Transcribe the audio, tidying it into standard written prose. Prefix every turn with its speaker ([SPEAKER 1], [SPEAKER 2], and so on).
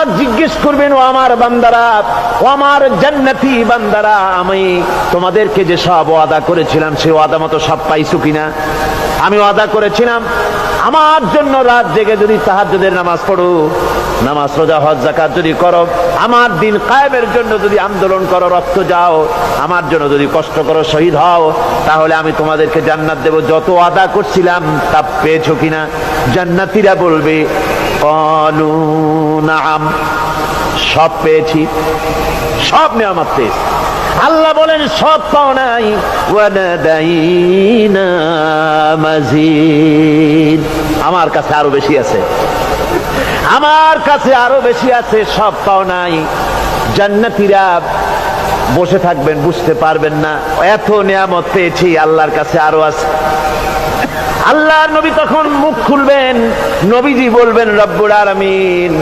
[SPEAKER 1] পাক জিজ্ঞেস করবেন, ও আমার বান্দারা, ও আমার জান্নাতি বান্দারা, আমি তোমাদেরকে যে সব ওয়াদা করেছিলাম সেই ওয়াদা মতো সব পাইছো কিনা? আমি ওয়াদা করেছিলাম আমার জন্য রাত জেগে যদি তাহাজ্জুদের নামাজ পড়ো, নামাজ রোজা হজ যাকাত যদি করো, আমার দিন কায়েমের জন্য যদি আন্দোলন করো, রক্ত যাও, আমার জন্য যদি কষ্ট করো, শহীদ হও, তাহলে আমি তোমাদেরকে জান্নাত দেব। যত ওয়াদা করছিলাম তা পেয়েছো কিনা? জান্নাতীরা বলবে ক্বালু নাআম, সব পেয়েছি, সব নিয়ামত পেয়েছি। আল্লাহ বলেন সব পাও নাই, ওয়ালাদাইনা মাজিদ, আমার কাছে আরো বেশি আছে, আমার কাছে আরো বেশি আছে, সব পাও নাই। জান্নাতীরা বসে থাকবেন, বুঝতে পারবেন না, এত নিয়ামত পেয়েছি, আল্লাহর কাছে আরো আছে। আল্লাহর নবী তখন মুখ খুলবেন, নবীজি বলবেন রব্বুল আলামিন